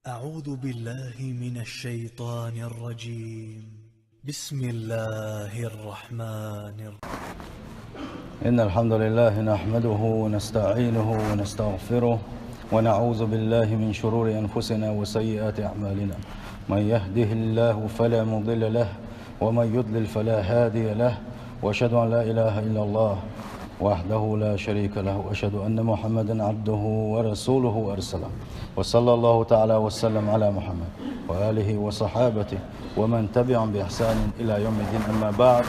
أعوذ بالله من الشيطان الرجيم. بسم الله الرحمن الرحيم. إن الحمد لله نحمده ونستعينه ونستغفره ونعوذ بالله من شرور أنفسنا وسيئات أعمالنا. من يهده الله فلا مضل له ومن يضلل فلا هادي له، وأشهد أن لا إله إلا الله وحده لا شريك له، وأشهد أن محمدا عبده ورسوله أرسله. وصلى الله تعالى وسلم على محمد وآله وصحابته ومن تبعهم بإحسان إلى يوم الدين. أما بعد،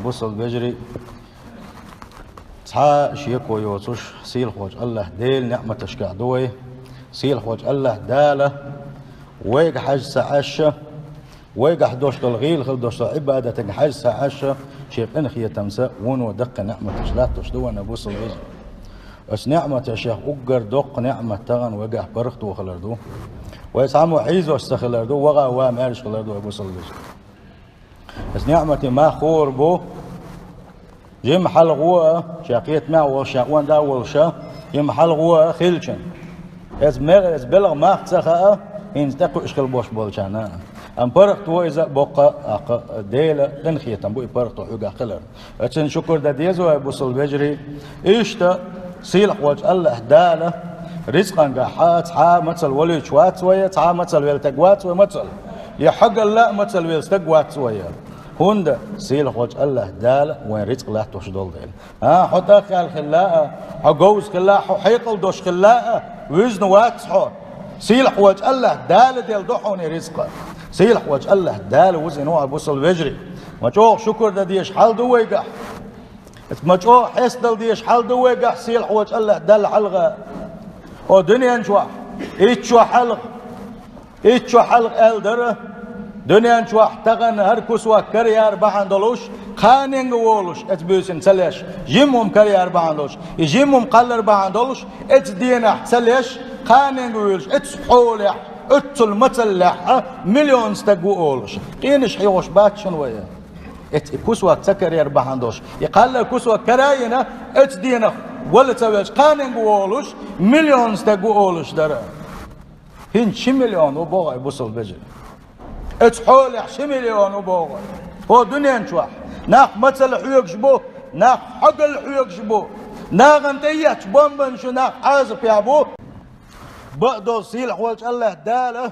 بوصل بجري صحا شيكو يوتوش سيل خوج الله ديل نعمة تشكع دوي سيل خوج الله دالة ويق حج سعشة ويق حدوش الغيل خلدوش عبادة حج سعشة شيخ انخية تمسا ون ودق نعمة تشلاتوش دو أنا بوصل بجري بس نعمة يا شيخ أقر دق نعمة تغن وقع برختو وخلردو ويسعمو حيزو استخلردو وغا وامارش خلردو بوصل بجري. بس نعمة ما خور بو جيم حلقوا شاقيت ما وشاقوان دا والشا جيم حلقوا خيلشن از بلغ ما تسخا إن تقو إشكال بوش بولشانا أم برختو إذا بقى ديلا تنخية بو برختو حقا خلر. أتن شكر دا ديزو بوصل بجري إيشتا سيلح وجه الله دالة رزقا قاحات حا مثل ولي شوات ويا حا مثل ويل تقوات ومثل يحق الله مثل ويل تقوات ويا هوندا سيلح وجه الله دالة وين رزق الله توشدول ديل حتى خال خلاء حجوز خلاء حيقل دوش خلاء وزن واتحو سيلح وجه الله دالة ديل دوحوني رزقه سيلح وجه الله دالة وزن نوع بوصل بجري وجوه شكر دا ديش حال دو ويقح مجوه حس دل ديش حال دو ويقح سيلح وجه الله دال حلقة او دنيا نشوح ايتشو حلق ايتشو حلق الدره دنيا نشوح تغن هر كسوة كريار بحندلوش خانين وولوش اتبوسن سليش جيمهم كريار بحندلوش يجيمهم قلر بحندلوش ات دينح سليش خانين وولوش ات سحولح ات المتلح مليون استقو وولوش قينش حيوش باتشن ويا ات كسوة تكريار بحندلوش يقال كسوة كراينا ات دينح ولا تسويش خانين وولوش مليون استقو وولوش درا هين شي مليون وبوغي بوصل بجي اتحول يحشي مليون وبوغي هو دنيا نشوح ناخ مثل حيوك شبو ناخ حق الحيوك شبو ناخ انتيات بومبن شو ناخ حازب يا بو بقدو سيلح وجه الله داله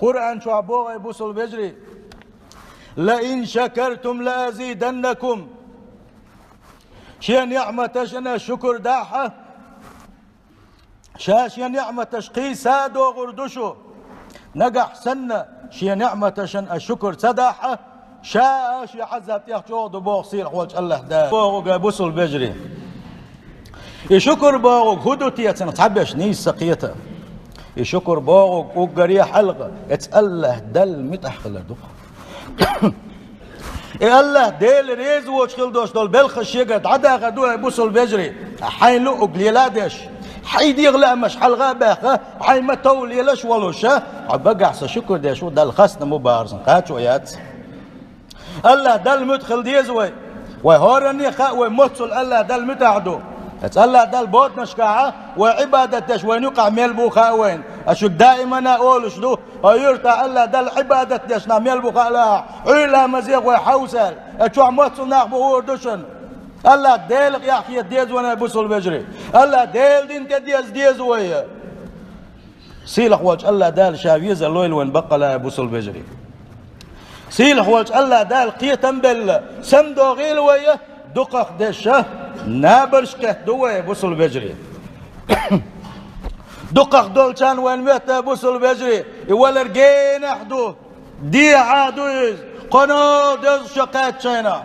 قرآن شو عبوغي بوصل بجري لئن شكرتم لأزيدنكم شيا نعمة شنا شكر داحة شاشيا نعمة شقي سادو غردشو نقح سنة شيا نعمة شن الشكر سداحة شاش يحزب يحجود بوغ سيلح وجه الله دا بوغ بوصل بجري يشكر بوغ هدو تيتن تعبش نيس سقيته يشكر بوغ وقريه حلقة اتأله دل متحخل دوخ الله ديل ريز وشخل دوش دول بلخش يقعد عدا غدوه بوصل بجري حين لو قليلادش حيد يغلى مش حلقة باخة حي ما تولي لش ولوشة عبقى عسى شكر دي شو دل خسن مبارزن قاتشو يات الله دل مدخل ديزوي وهورني خا ومتصل الله دل متعدو الله دل بوت نشكعه وعبادتش وين يقع ميل خاوين اشك دائما اقول شدو يرتع الله دل عبادتش ميل بوخا لا عيلا مزيغ وحوسل اشو متصل ناخبو دشن الله ديل يا اخي ديز وانا بوصل بجري الله ديل دين ديز ويا سيلح وجه الله دال شافيز اللويل وين بقى لا بوصل بجري سيلح وجه الله دال قيتم بال سمدو غيل ويا دقخ دشه نابرشكه دوي بوصل بجري دقخ دولشان وين مت بوصل بجري ولا رجين احدو دي عادوز قنو دز شقات شينا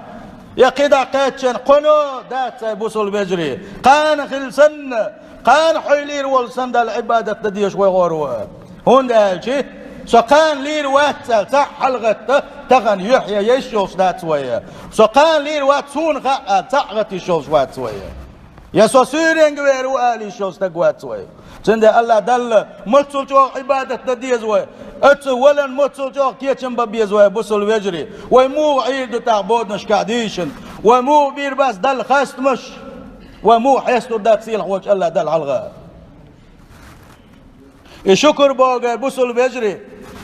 يا كده قاتشن قنو دات بوصل بجري قان خلسن قان حيلير والسن العبادة تدي شوي غوروا هون دالشي سقان لير واتسل صح حلقة تغن يحيى يشوف دات سوية سقان لير واتسون غا صح يشوف وات سوية يا سوسيرين غير والي شوف تقوات سوية سند الله دل متصل جو عبادة تدي زوي ات ولا متصل جو كيتشن ببي زوي بوصل بجري ومو عيد تعبود مش قاعديشن ومو بير بس دل خاست مش ومو حيستو دات سيلح وجه الله دل على الغاء شكر بوغا بوصل بجري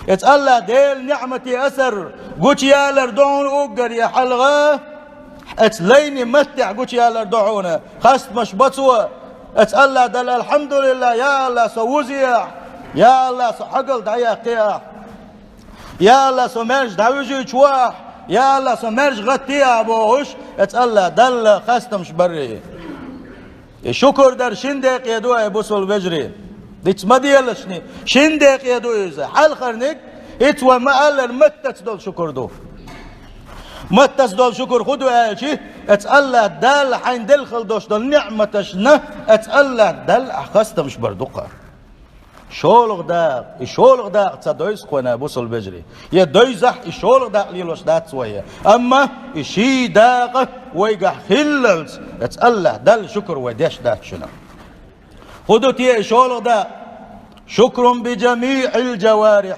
اتألا ديل نعمتي أثر قوش يالر دعون أقر يا حلغة اتليني متع قوش يالر دعونا خاست مش بطوة اتألا دل الحمد لله يا الله سوزيع يا الله سحقل دعيا قياح يا الله سمرج دعوجي شواح يا الله سمرج غطيا بوش اتألا دل خاست مش بري شكر در شندق يدوه بوصل بجري ديت ما ديالشني شندق يدو يزا حال خرنك اتوا ما قال متت دول شكر دو متت دول شكر خدوا اجي اتألا دال حين دلخل دوش دول نعمتشنا اتألا دال اخست مش بردقة شولغ دا تصدويس قوانا بوصل بجري يا دويزح شولغ دا ليلوش دات سوية اما شي داق ويقح خللت اتألا دال شكر وديش دات شنا خدوا تيه شولغ دا شكر بجميع الجوارح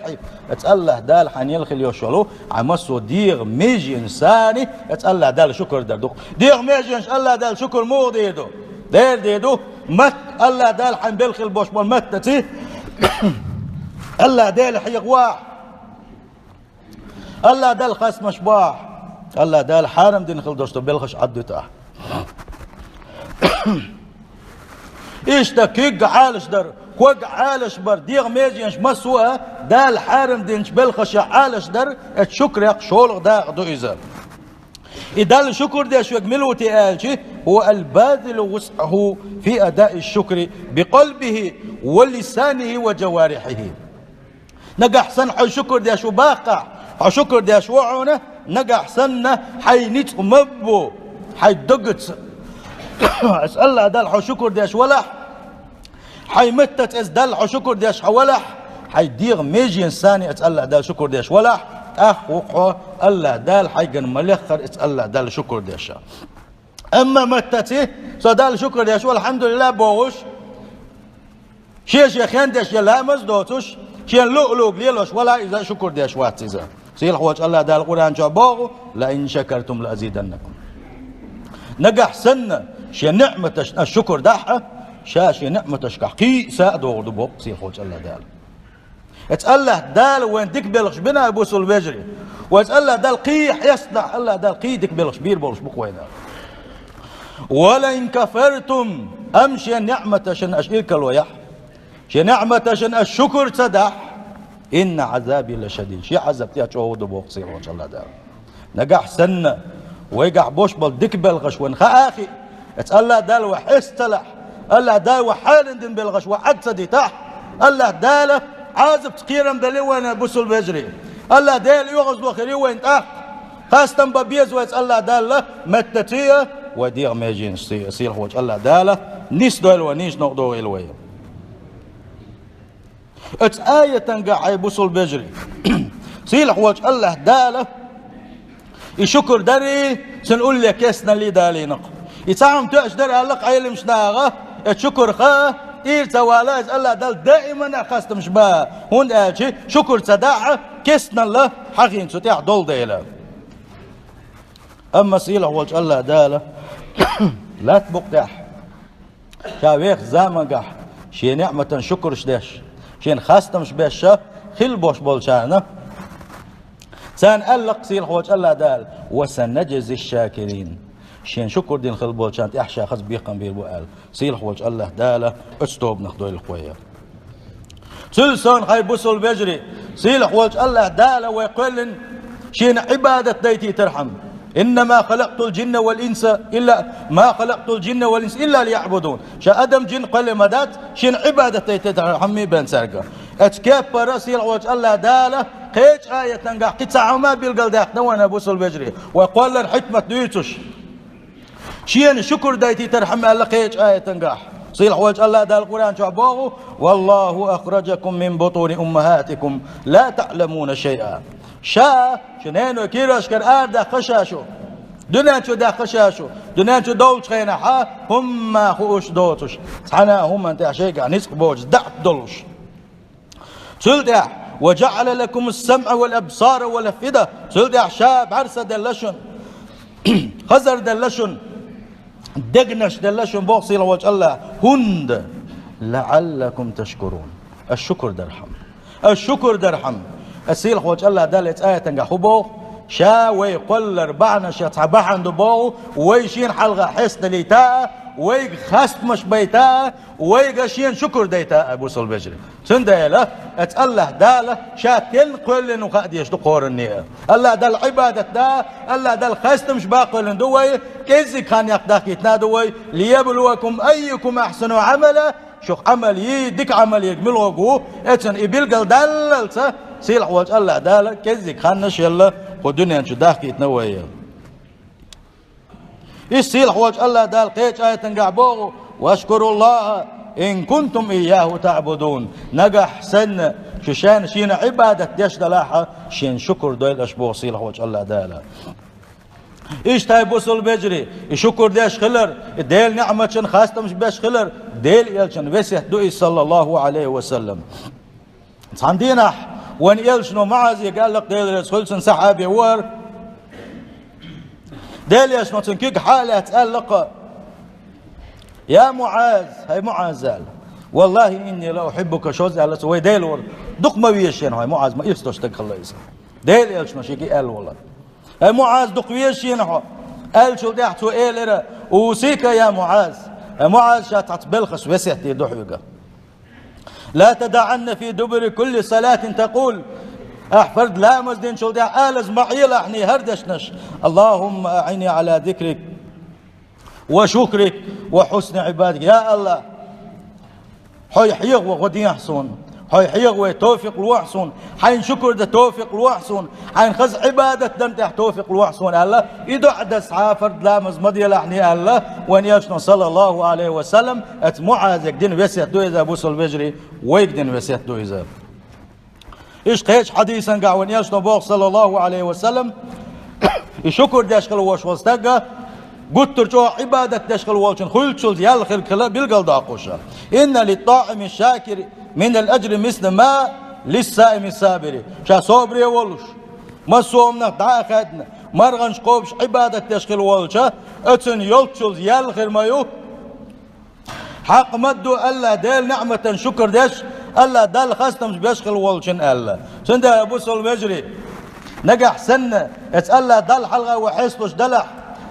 اتأله دال حنيل خليو شلو عمسو ديغ ميجي انساني اتأله دال شكر دردوق ديغ ميجي انش الله دال شكر مو ديدو دير ديدو مت الله دال حن بلخل بوش بول متتي الله دال حيقواح الله دال خاس مشباح الله دال حارم دين خل دوشتو بلخش عدو تاح ايش تكيق عالش در كوق عالش بر ديغ ميجينش مسوى دال حارم دينش بلخش عالش در الشكر يق شولغ دا دو إذا إدال الشكر ده شو يكمله تقالشي هو الباذل وسعه في أداء الشكر بقلبه ولسانه وجوارحه نجح سن حي شكر ده شو باقع حي شكر ده شو عونه نجح سن حي نيت مبو حي دقت اسأل الله دال حي شكر ده شو ولح حي متت از دال حي شكر ده شو ولح حي ديغ ميجي إنساني اسأل الله دال شكر ده شو ولح وقعه الله دال حيقن ملخر اسأل الله دال شكر ديشا اما متتي صدال شكر ديش والحمد لله بوش شيش يخندش يلا مزدوتش شين لؤلؤ ليلوش ولا اذا شكر ديش واتزا سيل حوج الله دال القران جابوه لئن شكرتم لازيدنكم نجح سنه شي نعمه الشكر دحه شاشي نعمه تشكحقي سادو دبوق سيل حوج الله دال اتأله دال وين ديك بلغش بنا يبوسوا البجري واتأله دال قيح يصنع الله دال قي ديك بلغش بير بولش بقوينا ولئن كفرتم امشي نعمة شن اشيرك الويح شي نعمة شن الشكر تدح ان عذابي لشديد شي عذاب تيا تشوه دبوق سير وان شاء الله دال نجح سنة ويقع بوش بل ديك بلغش وين اخي اتأله دال وحستلح الله دال وحالندن بلغش وعد سدي تح الله داله عازب تقيرم دلي وين بوسل بجري الله دال يغز وخري وين تحت خاصة ببيز ويس الله دال متتيه وديغ ميجين سير خوش الله دال نيس دول ونيش نقدو الوي ات آية تنقع بوسل بجري سير خوش الله دال يشكر دري سنقول لك يسنا اللي دالي نق يتعلم تأش دري هلق عيل مش ناغه تشكر خا إير توالاز الله دل دائما أخست مش با هون أجي شكر تداعة كسنا الله حقين ستيع دول ديلا أما سيلا وجه الله داله لا تبقتح شاويخ زامقح شي نعمة شكر شداش شين خاست مش باشا خل بوش بولشانا سان ألق سيلا وجه الله دال وسنجزي الشاكرين شين شكر دين خل بولشان تحشا خز بيقن بير بوال سيل حوج الله داله استوب نخدو الخويه سلسون خاي بوصل بيجري سيل حوج الله داله ويقول شين عباده ديتي ترحم انما خلقت الجن والانس الا ما خلقت الجن والانس الا ليعبدون شا ادم جن قل مدات شين عباده ديتي ترحمي بين سرقه اتكيف براسيل حوج الله داله قيش ايه تنقع قطع ما بالقل داخ وانا بوصل بيجري ويقول الحكمه دويتش شين شكر دايتي ترحم الله قيش آية تنقاح صيل حوج الله دا القرآن شعبوه والله أخرجكم من بطون أمهاتكم لا تعلمون شيئا شا شنينو كيروش كر دا خشاشو دنيا شو دا خشاشو دنيا شو دولش خينا حا هم خوش دوتش حنا هم انت شيء نسق بوج دعت دولش سلت وجعل لكم السمع والأبصار والأفئدة سلت شاب عرسة دلشن خزر دلشن دقنش دلشن بوصي لوجه الله هند لعلكم تشكرون الشكر درهم الشكر درهم السيل خوش الله دالت آية تنقحبو شا ويقول ربعنا شتعبحن دبو ويشين حلقة حسن ليتا ويق خست مش بيتا ويقشين شكر ديتا أبو سلبجري سندايلا الله داله شا كل قل إنه قد يشتقور النية الله دال عبادة دا الله دال خست مش باقل دوي كيزي كان يقداك يتنادوي ليبلوكم أيكم أحسن عملا شو عمل يدك عمل يكمل وقوه اتن يبيلقل دللته سيل حواج الله داله كيزي كان نشيله ودنيا شو داك يتنوي السيل حواج الله دال قيش آية تنقعبوه واشكروا الله إن كنتم إياه تعبدون نجح سن شان شين عبادة ديش دلاحة شين شكر دويل أشبوه سيل حواج الله داله إيش تاي بوصل بجري شكر ديش خلر ديل نعمة شن خاصة مش باش خلر ديل يلشن وسه دوي صلى الله عليه وسلم عندنا وان يلشنو معزي قال لك ديل رسولسن صحابي ور ديل يشنو تنكيك حالة تقلق يا معاذ هاي معاذ والله إني لا أحبك شوز على سوي ديل ور دق ما بيشين هاي معاذ ما يستوش تقل يسا ديل يلشنو شيكي قال والله هاي معاذ دق بيشين هو قال شو دحتو إيلرا وسيك يا معاذ معاذ شات بلخص وسيتي دحوقه لا تدعن في دبر كل صلاة تقول احفرد لا مزدين شو دع آلز معي لحني هردشنش اللهم أعني على ذكرك وشكرك وحسن عبادك يا الله حي حيغ وغدي يحسن حي حيغ وتوفيق الوحسن حين شكر ده توفيق الوحسن حين خز عبادة دم توفيق الوحسن الله يدع دس عافرد لا مزمدي لحني الله وان يشنا صلى الله عليه وسلم اتمعاذ يقدن وسيت دو إذا بوصل بجري ويقدن وسيت دو إذا إيش قيش حديثا قاعون يشنا بوغ صلى الله عليه وسلم يشكر داشقل وش وستقى قلت ترجو عبادة داشقل وشن خلت شلت يالخل كلا بالقل داقوشا إن للطاعم الشاكر من الأجر مثل ما للسائم السابر شا صبري ولش ما صومنا داخدنا مرغنش قوبش عبادة داشقل وشا اتن يلتشل يالخل ما يو حق مدو الله ديل نعمة شكر داش الله دال خاصة مش بيشغل والشن الله سند أبو سلمجري نجح سنة اتسأله دال حلقة وحسلوش دلح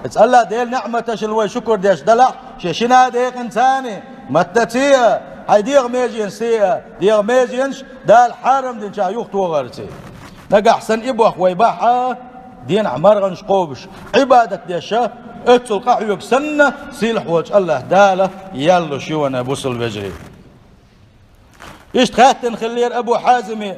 اتسأله ديل نعمة شلوي شكر داش دلح شيشنا ديق انساني متتيا هاي ديغ ميجين سيا ديغ ميجينش دال حارم دين شا يخت وغرتي نجح سن إبوخ ويباحة دين عمرغنش قوبش عبادة ديشا اتلقى عيوك سنة سيلح وجه الله داله يالو شوانا أبو سلمجري إيش تخاتن خلير أبو حازمي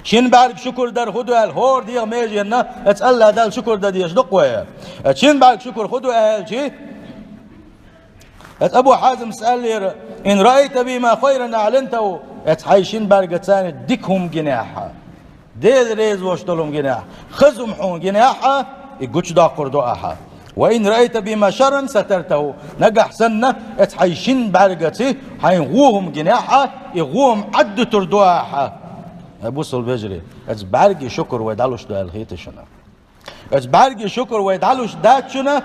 شين بعرف شكر دار خدو الهور ديغ ميجينا اتسأل دال شكر دا ديش دقوية شين بعرف شكر خدو شي أبو حازم سأل لي إن رأيت بما خيرا أعلنته اتحيشين بعرف تاني ديكهم جناحا ديل ريز واشتلهم جناح خزم حون جناحا يقوش دا قردو أحا وإن رأيت بما شرا سترته نجح سنة اتحيشين بعرقتي حينغوهم جناحا يغوهم عد تردوها أبو سلبجري اتبعرقي شكر ويدعلوش دا الخيط شنا اتبعرقي شكر ويدعلوش دات شنا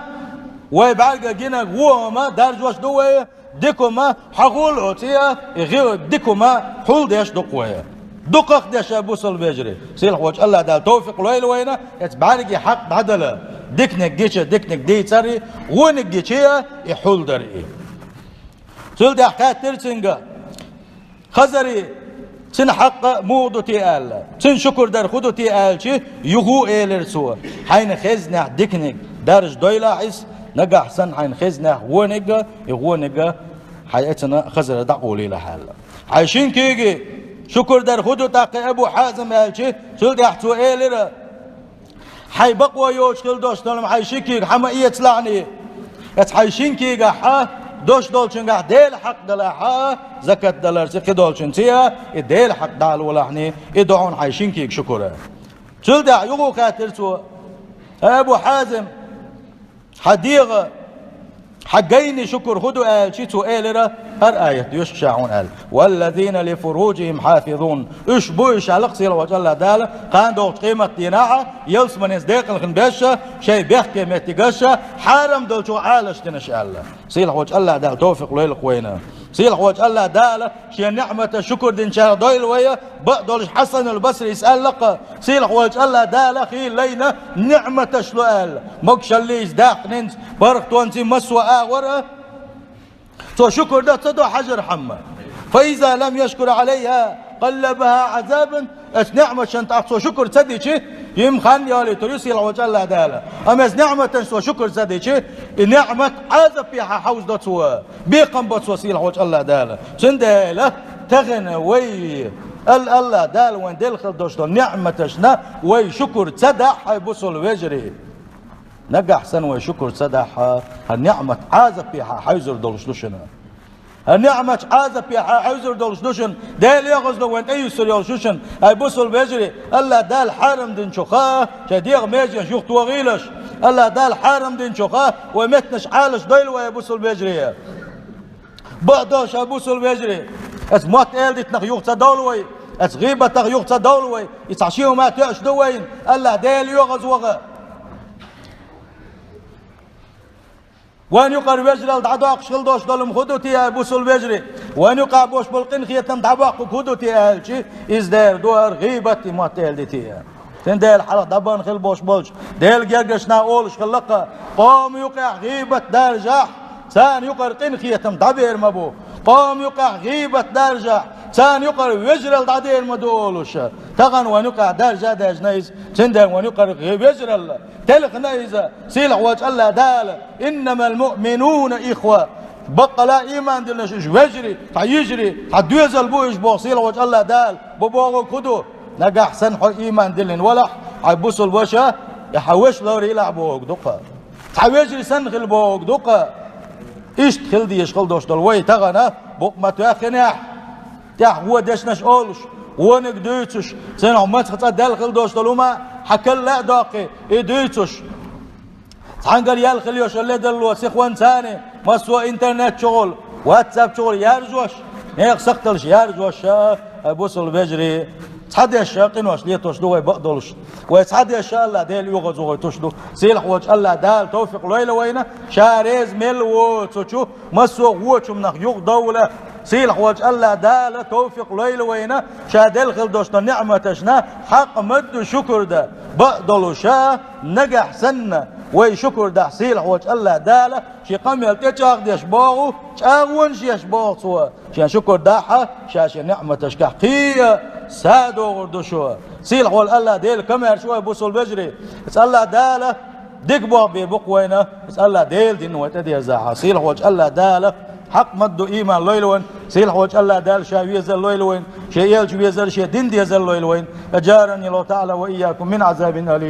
ويبعرقي جنا غوهما دارجوش دوية ديكوما حقول عطية يغيو ديكوما حول ديش دقوية دقق ديش أبو سلبجري سيلح وجه الله دال توفيق الويل وينا اتبعرقي حق بعدله ديكنك جيشة ديكنك دي تسري ونك جيشة يحول دري سول دي حكاية ترسنجا خزري تن حق مودو تي آل تن شكر در خودو تي آل چي يغو إيلر سوا حين خزنح ديكنك درج دويلا عيس نقا حسن حين خزنح ونقا يغونقا حياتنا خزر دعولي لحال عايشين كيجي شكر در خودو تاقي أبو حازم آل چي سول دي حتو إيلر حي بقوى يوشكل دوش دولم حيشيكي حما يطلعني اتحيشينكي حا دوش دولشن قاع ديل حق دلاحا زكاة دلار سيكي دولشن تيا ديل حق دال ولحني يدعون حيشينكي شكرا شل دع يغو خاطر سوا ابو حازم حديغ حقيني شكر خدو آل شيتو آلرا هر آية يششعون آل والذين لفروجهم حافظون اش بوش على قصير وجه الله دالة قان دوغت قيمة ديناعة يلس من يزديق الخنباشة شي بيحكي ميتقاشة حارم دول شو عالش تنش الله سيلح وجه الله دال توفق ليل قوينا سيل خوج الله دالة شي نعمة الشكر دين شهر دويل ويا بقدر حسن البصري يسأل لك سيل خوج الله دالة خي لينا نعمة شلوال مكش اللي يزداق ننت برق تونتي مسوى آورة تو شكر ده تدو حجر حمى فإذا لم يشكر عليها قلبها عذابا نعمة شنت أقصى شكر تدي يمخن يالي تريسي الوجه الله دالا أما نعمة سوى شكر تدي نعمة عذاب فيها حوز دوتسوا بيقم بتسوى الوجه الله دالا سندالة تغنى وي الله دال وين دلخل دوشتو نعمة شنا وي شكر تدح بوصل وجري نجح سن وي شكر تدح النعمة عذاب فيها حوزر دولشلوشنا النعمة عازب يا حوزر دولشدوشن دال يغزلو وين اي سريالشوشن اي بوصل بيجري الله دال حارم دين شوخاه شديغ ميجي شوخ توغيلش الله دال حارم دين شوخاه ومتنش عالش ديل ويا بوصل بيجري بقداش بوصل بيجري اس موت الدت نخ يوخ تدولوي اس غيبة تخ يوخ تدولوي يتعشيو ما تعش دوين الله دال يغز وغا وان يقر وجري الدعاق شغل دوش دولم خدوتي بوصل وجري وان يقع بوش بالقن خيتم دعاق خدوتي هالشي ازدار دوار غيبتي ما تهلدتي تندل حلق دبان خل بوش بولش ديل جرجشنا اولش خلقه قام يقع غيبة درجة ثان يقر قن خيتم دبير مبو قام يقع غيبة درجة ثان يقر وجري الدعير مدولش تغن وان يقع درجة دجنيز تندل وان يقر وجري الله تلق نيزة سيلح وجه الله دال إنما المؤمنون إخوة بقى لا إيمان دلنا شش وجري يجري حدوز البوش بو سيلح وجه الله دال ببوغو كدو نجح سنحو إيمان دلن ولح عبوس البوشة يحوش لوري يلعبوك دقة حوجري سنخل بوك دقة إيش تخل دي يشغل دوش دلوي تغنى بوك ما تأخنح تح هو دشنش أولش ونك دوتش سنحو ما تخطى دلخل دوش دلوما حكل لا داقي إديتش تحنقر يالخل يوش اللي دلوا سيخوان ثاني مسوا إنترنت شغل واتساب شغل يارجوش نيق سقتلش يارجوش بوصل بجري تحدي الشاقين واش ليتوش دوي بقدلش ويتحدي الشاء الله ديل يغزو تشدو سيلح وجه الله دال توفيق ليلة وينه شاريز ملو تشو مسوا غوش منخ يغ دولة سيلح وجه الله دال توفيق ليلة وينه شادل خل دوشنا نعمة شنا حق مد شكر ده بقدلوشا نجح سنة وي شكر ده سيلح وجه الله دال شي قام يلتشاق ديش باغو شاغون شيش باغ سوا شي شكر داحة شاشي نعمة شكاقية سادو غردو شو سيلح وجه الله ديل كمر شوي بوصل بجري اس الله دال ديك باغ بيبق وينه اس الله ديل دين وتدي زاحة سيلح وجه الله دال حق مدو إيمان ليلوين سيلح وجه الله دال شاوية زل ليلوين شيء يلجو يزل شيء دين دي زل ليلوين أجارني الله تعالى وإياكم من عذاب أليم.